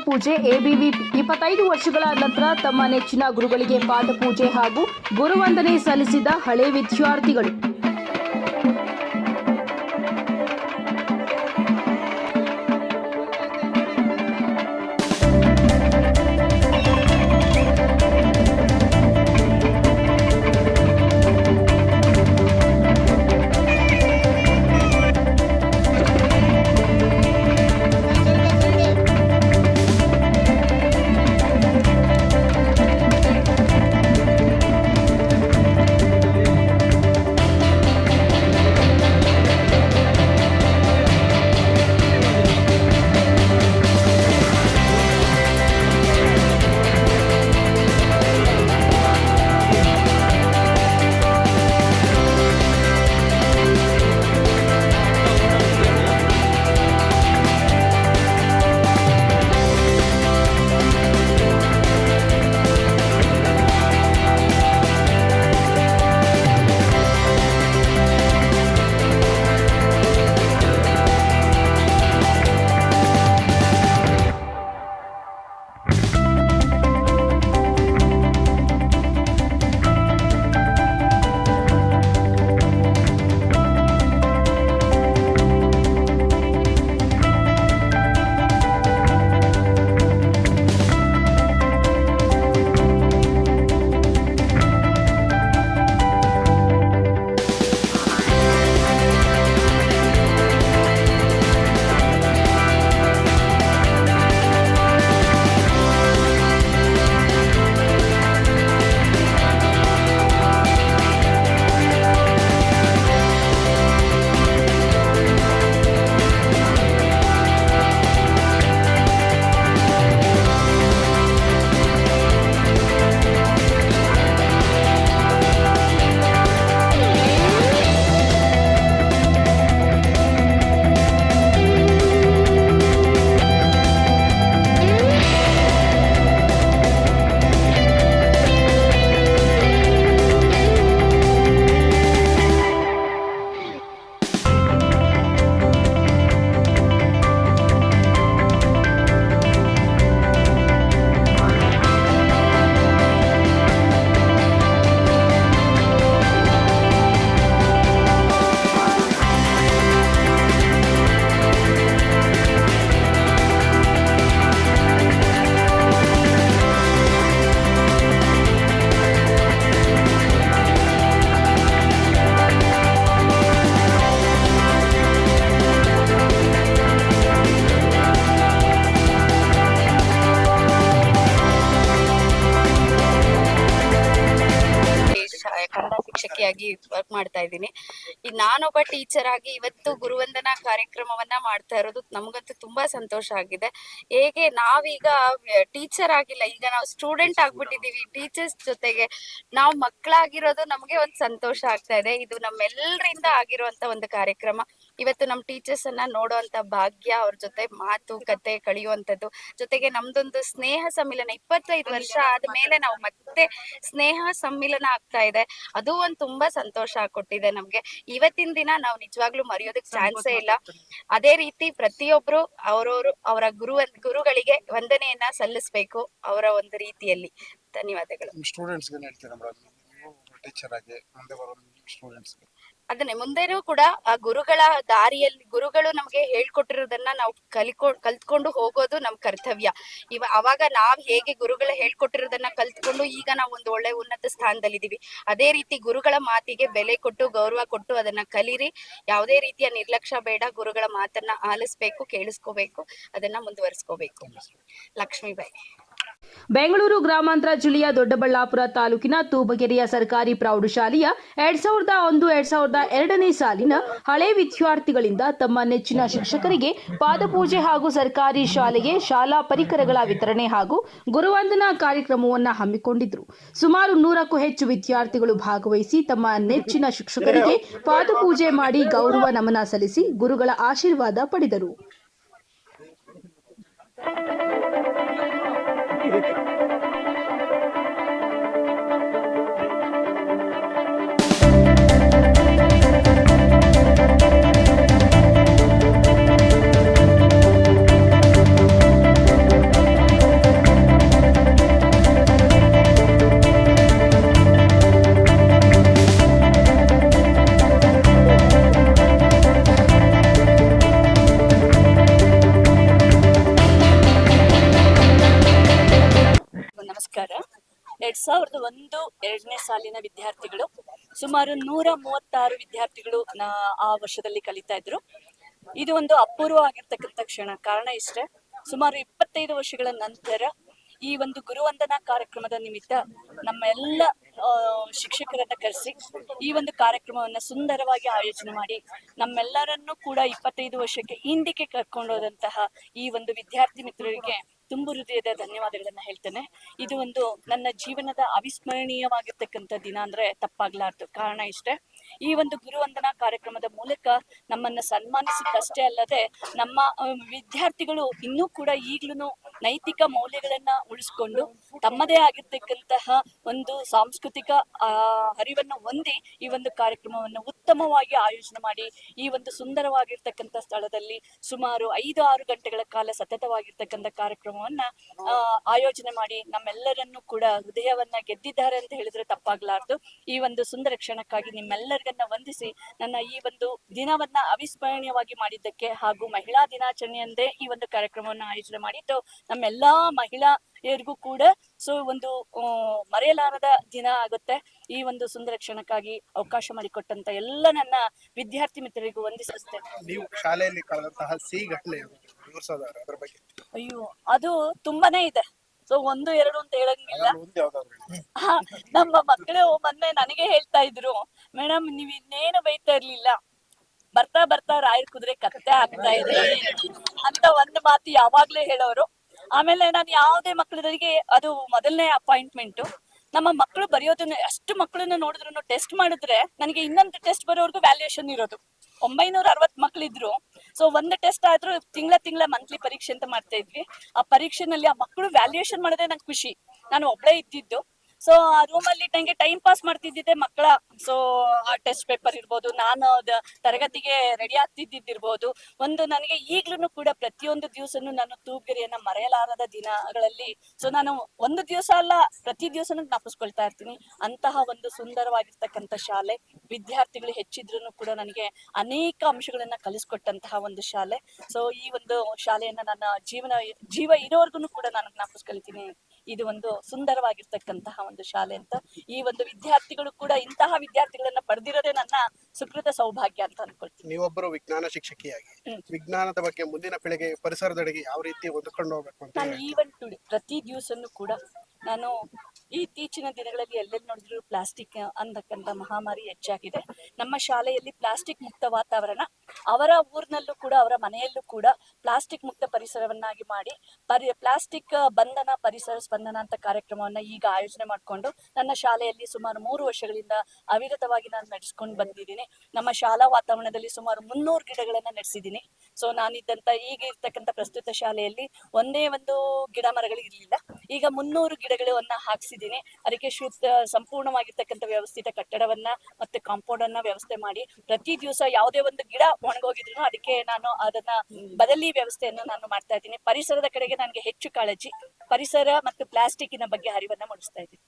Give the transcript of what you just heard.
ಪಾದಪೂಜೆ ABVP 25 ವರ್ಷಗಳ ನಂತರ ತಮ್ಮ ನೆಚ್ಚಿನ ಗುರುಗಳಿಗೆ ಪಾದಪೂಜೆ ಹಾಗೂ ಗುರುವಂದನೆ ಸಲ್ಲಿಸಿದ ಹಳೆ ವಿದ್ಯಾರ್ಥಿಗಳು. ಕನ್ನಡ ಶಿಕ್ಷಕಿಯಾಗಿ ವರ್ಕ್ ಮಾಡ್ತಾ ಇದ್ದೀನಿ. ನಾನೊಬ್ಬ ಟೀಚರ್ ಆಗಿ ಇವತ್ತು ಗುರುವಂದನಾ ಕಾರ್ಯಕ್ರಮವನ್ನ ಮಾಡ್ತಾ ಇರೋದು ನಮಗಂತೂ ತುಂಬಾ ಸಂತೋಷ ಆಗಿದೆ. ಹೇಗೆ ನಾವೀಗ ಟೀಚರ್ ಆಗಿಲ್ಲ, ಈಗ ನಾವು ಸ್ಟೂಡೆಂಟ್ ಆಗ್ಬಿಟ್ಟಿದೀವಿ. ಟೀಚರ್ಸ್ ಜೊತೆಗೆ ನಾವು ಮಕ್ಕಳಾಗಿರೋದು ನಮ್ಗೆ ಒಂದು ಸಂತೋಷ ಆಗ್ತಾ ಇದೆ. ಇದು ನಮ್ಮೆಲ್ಲರಿಂದ ಆಗಿರುವಂತ ಒಂದು ಕಾರ್ಯಕ್ರಮ. ಇವತ್ತು ನಮ್ಮ ಟೀಚರ್ಸ್ ಅನ್ನ ನೋಡುವಂತ ಭಾಗ್ಯ, ಅವ್ರ ಜೊತೆ ಮಾತುಕತೆ ಕಳೆಯುವಂತದ್ದು, ಜೊತೆಗೆ ನಮ್ದೊಂದು ಸ್ನೇಹ ಸಮ್ಮಿಲನ 25 ವರ್ಷ ಆದ್ಮೇಲೆ ನಾವು ಮತ್ತೆ ಸ್ನೇಹ ಸಮ್ಮಿಲನ ಆಗ್ತಾ ಇದೆ. ಅದು ಒಂದು ತುಂಬಾ ಸಂತೋಷ ಕೊಟ್ಟಿದೆ ನಮ್ಗೆ. ಇವತ್ತಿನ ದಿನ ನಾವು ನಿಜವಾಗ್ಲೂ ಮರೆಯೋದಕ್ಕೆ ಚಾನ್ಸೇ ಇಲ್ಲ. ಅದೇ ರೀತಿ ಪ್ರತಿಯೊಬ್ರು ಅವರ ಗುರುಗಳಿಗೆ ವಂದನೆಯನ್ನ ಸಲ್ಲಿಸಬೇಕು ಅವರ ಒಂದು ರೀತಿಯಲ್ಲಿ. ಧನ್ಯವಾದಗಳು. ಅದನ್ನೇ ಮುಂದೆನೂ ಕೂಡ ಆ ಗುರುಗಳ ದಾರಿಯಲ್ಲಿ ಗುರುಗಳು ನಮ್ಗೆ ಹೇಳ್ಕೊಟ್ಟಿರೋದನ್ನ ನಾವು ಕಲ್ತ್ಕೊಂಡು ಹೋಗೋದು ನಮ್ ಕರ್ತವ್ಯ. ಅವಾಗ ನಾವ್ ಹೇಗೆ ಗುರುಗಳ ಹೇಳ್ಕೊಟ್ಟಿರೋದನ್ನ ಕಲ್ತ್ಕೊಂಡು ಈಗ ನಾವು ಒಂದು ಒಳ್ಳೆ ಉನ್ನತ ಸ್ಥಾನದಲ್ಲಿದ್ದೀವಿ. ಅದೇ ರೀತಿ ಗುರುಗಳ ಮಾತಿಗೆ ಬೆಲೆ ಕೊಟ್ಟು ಗೌರವ ಕೊಟ್ಟು ಅದನ್ನ ಕಲೀರಿ. ಯಾವುದೇ ರೀತಿಯ ನಿರ್ಲಕ್ಷ್ಯ ಬೇಡ. ಗುರುಗಳ ಮಾತನ್ನ ಆಲಿಸ್ಬೇಕು, ಕೇಳಿಸ್ಕೋಬೇಕು, ಅದನ್ನ ಮುಂದುವರಿಸ್ಕೋಬೇಕು. ಲಕ್ಷ್ಮೀಬಾಯಿ. ಬೆಂಗಳೂರು ಗ್ರಾಮಾಂತರ ಜಿಲ್ಲೆಯ ದೊಡ್ಡಬಳ್ಳಾಪುರ ತಾಲೂಕಿನ ತೂಬಗೆರೆಯ ಸರ್ಕಾರಿ ಪ್ರೌಢಶಾಲೆಯ 2001-2002ನೇ ಸಾಲಿನ ಹಳೆ ವಿದ್ಯಾರ್ಥಿಗಳಿಂದ ತಮ್ಮ ನೆಚ್ಚಿನ ಶಿಕ್ಷಕರಿಗೆ ಪಾದಪೂಜೆ ಹಾಗೂ ಸರ್ಕಾರಿ ಶಾಲೆಗೆ ಶಾಲಾ ಪರಿಕರಗಳ ವಿತರಣೆ ಹಾಗೂ ಗುರುವಂದನಾ ಕಾರ್ಯಕ್ರಮವನ್ನು ಹಮ್ಮಿಕೊಂಡಿದ್ದರು. ಸುಮಾರು 100ಕ್ಕೂ ಹೆಚ್ಚು ವಿದ್ಯಾರ್ಥಿಗಳು ಭಾಗವಹಿಸಿ ತಮ್ಮ ನೆಚ್ಚಿನ ಶಿಕ್ಷಕರಿಗೆ ಪಾದಪೂಜೆ ಮಾಡಿ ಗೌರವ ನಮನ ಸಲ್ಲಿಸಿ ಗುರುಗಳ ಆಶೀರ್ವಾದ ಪಡೆದರು. 5ನೇ ಸಾಲಿನ ವಿದ್ಯಾರ್ಥಿಗಳು. ಸುಮಾರು 136 ವಿದ್ಯಾರ್ಥಿಗಳು ಆ ವರ್ಷದಲ್ಲಿ ಕಲಿತಾ ಇದ್ರು. ಇದು ಒಂದು ಅಪೂರ್ವವಾಗಿರ್ತಕ್ಕಂಥ ಕ್ಷಣ. ಕಾರಣ ಇಷ್ಟೇ, ಸುಮಾರು 25 ವರ್ಷಗಳ ನಂತರ ಈ ಒಂದು ಗುರುವಂದನಾ ಕಾರ್ಯಕ್ರಮದ ನಿಮಿತ್ತ ನಮ್ಮ ಎಲ್ಲ ಶಿಕ್ಷಕರನ್ನ ಕರೆಸಿ ಈ ಒಂದು ಕಾರ್ಯಕ್ರಮವನ್ನ ಸುಂದರವಾಗಿ ಆಯೋಜನೆ ಮಾಡಿ ನಮ್ಮೆಲ್ಲರನ್ನೂ ಕೂಡ 25 ವರ್ಷಕ್ಕೆ ಹಿಂದಕ್ಕೆ ಕರ್ಕೊಂಡೋದಂತಹ ಈ ಒಂದು ವಿದ್ಯಾರ್ಥಿ ಮಿತ್ರರಿಗೆ ತುಂಬು ಹೃದಯದ ಧನ್ಯವಾದಗಳನ್ನ ಹೇಳ್ತೇನೆ. ಇದು ಒಂದು ನನ್ನ ಜೀವನದ ಅವಿಸ್ಮರಣೀಯವಾಗಿರ್ತಕ್ಕಂಥ ದಿನ ಅಂದ್ರೆ ತಪ್ಪಾಗ್ಲಾರ್ದು. ಕಾರಣ ಇಷ್ಟೇ, ಈ ಒಂದು ಗುರುವಂದನಾ ಕಾರ್ಯಕ್ರಮದ ಮೂಲಕ ನಮ್ಮನ್ನ ಸನ್ಮಾನಿಸಿದ್ದಷ್ಟೇ ಅಲ್ಲದೆ ನಮ್ಮ ವಿದ್ಯಾರ್ಥಿಗಳು ಇನ್ನೂ ಕೂಡ ಈಗ್ಲೂ ನೈತಿಕ ಮೌಲ್ಯಗಳನ್ನ ಉಳಿಸ್ಕೊಂಡು ತಮ್ಮದೇ ಆಗಿರ್ತಕ್ಕಂತಹ ಒಂದು ಸಾಂಸ್ಕೃತಿಕ ಅರಿವನ್ನು ಹೊಂದಿ ಈ ಒಂದು ಕಾರ್ಯಕ್ರಮವನ್ನು ಉತ್ತಮವಾಗಿ ಆಯೋಜನೆ ಮಾಡಿ ಈ ಒಂದು ಸುಂದರವಾಗಿರ್ತಕ್ಕಂಥ ಸ್ಥಳದಲ್ಲಿ ಸುಮಾರು 5-6 ಗಂಟೆಗಳ ಕಾಲ ಸತತವಾಗಿರ್ತಕ್ಕಂಥ ಕಾರ್ಯಕ್ರಮವನ್ನ ಆಯೋಜನೆ ಮಾಡಿ ನಮ್ಮೆಲ್ಲರನ್ನೂ ಕೂಡ ಹೃದಯವನ್ನ ಗೆದ್ದಿದ್ದಾರೆ ಅಂತ ಹೇಳಿದ್ರೆ ತಪ್ಪಾಗ್ಲಾರ್ದು. ಈ ಒಂದು ಸುಂದರ ಕ್ಷಣಕ್ಕಾಗಿ ನಿಮ್ಮೆಲ್ಲರಿಗನ್ನ ವಂದಿಸಿ ನನ್ನ ಈ ಒಂದು ದಿನವನ್ನ ಅವಿಸ್ಮರಣೀಯವಾಗಿ ಮಾಡಿದ್ದಕ್ಕೆ ಹಾಗೂ ಮಹಿಳಾ ದಿನಾಚರಣೆಯಂದೇ ಈ ಒಂದು ಕಾರ್ಯಕ್ರಮವನ್ನ ಆಯೋಜನೆ ಮಾಡಿದ್ದು ನಮ್ಮೆಲ್ಲಾ ಮಹಿಳೆಯರಿಗೂ ಕೂಡ ಒಂದು ಮರೆಯಲಾರದ ದಿನ ಆಗುತ್ತೆ. ಈ ಒಂದು ಸುಂದರ ಕ್ಷಣಕ್ಕಾಗಿ ಅವಕಾಶ ಮಾಡಿಕೊಟ್ಟಂತ ಎಲ್ಲ ನನ್ನ ವಿದ್ಯಾರ್ಥಿ ಮಿತ್ರರಿಗೂ ವಂದಿಸುತ್ತೇನೆ. ನೀವು ಶಾಲೆಯಲ್ಲಿ ಕಳೆದಂತಹ ಸಿಹಿ ಘಟನೆ ಅದ್ರ ಬಗ್ಗೆ? ಅಯ್ಯೋ, ಅದು ತುಂಬಾನೇ ಇದೆ. ಸೊ 1-2 ಅಂತ ಹೇಳಂಗಿಲ್ಲ. ನಮ್ಮ ಮಕ್ಕಳು ಮೊನ್ನೆ ನನಗೆ ಹೇಳ್ತಾ ಇದ್ರು, ಮೇಡಮ್ ನೀವ್ ಇನ್ನೇನು ಬೈತಾ ಇರ್ಲಿಲ್ಲ, ಬರ್ತಾ ಬರ್ತಾ ರಾಯರ್ ಕುದುರೆ ಕತ್ತೆ ಆಗ್ತಾ ಇದೆ ಅಂತ ಒಂದು ಮಾತು ಯಾವಾಗ್ಲೂ ಹೇಳೋರು. ಆಮೇಲೆ ನಾನು ಯಾವುದೇ ಮಕ್ಕಳಿಗೆ ಅದು ಮೊದಲನೇ ಅಪಾಯಿಂಟ್ಮೆಂಟ್. ನಮ್ಮ ಮಕ್ಕಳು ಬರೆಯೋದನ್ನ ಅಷ್ಟು ಮಕ್ಕಳನ್ನ ನೋಡಿದ್ರು ಟೆಸ್ಟ್ ಮಾಡಿದ್ರೆ ನನಗೆ ಇನ್ನೊಂದು ಟೆಸ್ಟ್ ಬರೋವರೆಗೂ ವ್ಯಾಲ್ಯೂಯೇಷನ್ ಇರೋದು. 960 ಮಕ್ಕಳಿದ್ರು. ಸೊ ಒಂದು ಟೆಸ್ಟ್ ಆದ್ರೂ ತಿಂಗಳ ಮಂತ್ಲಿ ಪರೀಕ್ಷೆ ಅಂತ ಮಾಡ್ತಾ ಇದ್ವಿ. ಆ ಪರೀಕ್ಷೆನಲ್ಲಿ ಆ ಮಕ್ಕಳು ವ್ಯಾಲ್ಯೂಯೇಷನ್ ಮಾಡೋದೇ ನಂಗೆ ಖುಷಿ. ನಾನು ಒಬ್ಳೇ ಇದ್ದಿದ್ದು. ಸೊ ಆ ರೂಮಲ್ಲಿ ನಂಗೆ ಟೈಮ್ ಪಾಸ್ ಮಾಡ್ತಿದ್ದಿದ್ದೆ ಮಕ್ಕಳ. ಸೊ ಆ ಟೆಸ್ಟ್ ಪೇಪರ್ ಇರ್ಬೋದು, ನಾನು ತರಗತಿಗೆ ರೆಡಿ ಆಗ್ತಿದ್ದಿರ್ಬೋದು. ಒಂದು ನನಗೆ ಈಗ್ಲೂ ಕೂಡ ಪ್ರತಿಯೊಂದು ದಿವಸನೂ ನಾನು ತೂಗುಗೆರೆಯನ್ನ ಮರೆಯಲಾರದ ದಿನಗಳಲ್ಲಿ ಸೊ ನಾನು ಒಂದು ದಿವಸ ಅಲ್ಲ, ಪ್ರತಿ ದಿವಸನೂ ಜ್ಞಾಪಿಸ್ಕೊಳ್ತಾ ಇರ್ತೀನಿ. ಅಂತಹ ಒಂದು ಸುಂದರವಾಗಿರ್ತಕ್ಕಂಥ ಶಾಲೆ, ವಿದ್ಯಾರ್ಥಿಗಳು ಹೆಚ್ಚಿದ್ರು ಕೂಡ ನನಗೆ ಅನೇಕ ಅಂಶಗಳನ್ನ ಕಲಿಸ್ಕೊಟ್ಟಂತಹ ಒಂದು ಶಾಲೆ. ಸೊ ಈ ಒಂದು ಶಾಲೆಯನ್ನ ನನ್ನ ಜೀವ ಇರೋವರೆಗೂ ಕೂಡ ನಾನು ಜ್ಞಾಪಿಸ್ಕೊಳ್ತೀನಿ. ಇದು ಒಂದು ಸುಂದರವಾಗಿರ್ತಕ್ಕಂತಹ ಒಂದು ಶಾಲೆ ಅಂತ. ಈ ಒಂದು ವಿದ್ಯಾರ್ಥಿಗಳು ಕೂಡ ಇಂತಹ ವಿದ್ಯಾರ್ಥಿಗಳನ್ನ ಪಡೆದಿರೋದೇ ನನ್ನ ಸುಕೃತ ಸೌಭಾಗ್ಯ ಅಂತ ಅನ್ಕೊಳ್ತೀನಿ. ನೀವೊಬ್ಬರು ವಿಜ್ಞಾನ ಶಿಕ್ಷಕಿಯಾಗಿ ವಿಜ್ಞಾನದ ಬಗ್ಗೆ ಮುಂದಿನ ಪೀಳಿಗೆ ಪರಿಸರದೆಡೆಗೆ ಯಾವ ರೀತಿ ಹೊಂದಿಕೊಂಡು ಹೋಗ್ಬೇಕು ಅಂತ ನಾನು ಈವನ್ ಟುಡೇ ಪ್ರತಿ ದಿವಸನೂ ಕೂಡ ನಾನು ಇತ್ತೀಚಿನ ದಿನಗಳಲ್ಲಿ ಎಲ್ಲೆಲ್ಲಿ ನೋಡಿದ್ರು ಪ್ಲಾಸ್ಟಿಕ್ ಅಂತಕ್ಕಂಥ ಮಹಾಮಾರಿ ಹೆಚ್ಚಾಗಿದೆ. ನಮ್ಮ ಶಾಲೆಯಲ್ಲಿ ಪ್ಲಾಸ್ಟಿಕ್ ಮುಕ್ತ ವಾತಾವರಣ, ಅವರ ಊರಿನಲ್ಲೂ ಕೂಡ ಅವರ ಮನೆಯಲ್ಲೂ ಕೂಡ ಪ್ಲಾಸ್ಟಿಕ್ ಮುಕ್ತ ಪರಿಸರವನ್ನಾಗಿ ಮಾಡಿ ಪ್ಲಾಸ್ಟಿಕ್ ಬಂಧನ ಪರಿಸರ ಸ್ಪಂದನ ಅಂತ ಕಾರ್ಯಕ್ರಮವನ್ನ ಈಗ ಆಯೋಜನೆ ಮಾಡಿಕೊಂಡು ನನ್ನ ಶಾಲೆಯಲ್ಲಿ ಸುಮಾರು 3 ವರ್ಷಗಳಿಂದ ಅವಿರತವಾಗಿ ನಾನು ನಡೆಸ್ಕೊಂಡು ಬಂದಿದ್ದೀನಿ. ನಮ್ಮ ಶಾಲಾ ವಾತಾವರಣದಲ್ಲಿ ಸುಮಾರು 300 ಗಿಡಗಳನ್ನ ನಡೆಸಿದ್ದೀನಿ. ಸೊ ನಾನಿದ್ದಂತ ಈಗ ಇರ್ತಕ್ಕಂಥ ಪ್ರಸ್ತುತ ಶಾಲೆಯಲ್ಲಿ ಒಂದೇ ಒಂದು ಗಿಡ ಮರಗಳು ಇರಲಿಲ್ಲ. ಈಗ 300 ಗಿಡಗಳನ್ನ ಹಾಕ್ಸಿದ್ದೀನಿ. ಅದಕ್ಕೆ ಸಂಪೂರ್ಣವಾಗಿರ್ತಕ್ಕಂಥ ವ್ಯವಸ್ಥಿತ ಕಟ್ಟಡವನ್ನ ಮತ್ತೆ ಕಾಂಪೌಂಡ್ ಅನ್ನ ವ್ಯವಸ್ಥೆ ಮಾಡಿ ಪ್ರತಿ ದಿವಸ ಯಾವುದೇ ಒಂದು ಗಿಡ ಒಣಗೋಗಿದ್ರು ಅದಕ್ಕೆ ನಾನು ಅದನ್ನ ಬದಲಿ ವ್ಯವಸ್ಥೆಯನ್ನು ನಾನು ಮಾಡ್ತಾ ಇದ್ದೀನಿ. ಪರಿಸರದ ಕಡೆಗೆ ನನಗೆ ಹೆಚ್ಚು ಕಾಳಜಿ, ಪರಿಸರ ಮತ್ತು ಪ್ಲಾಸ್ಟಿಕ್ಕಿನ ಬಗ್ಗೆ ಅರಿವನ್ನ ಮೂಡಿಸ್ತಾ ಇದ್ದೀನಿ.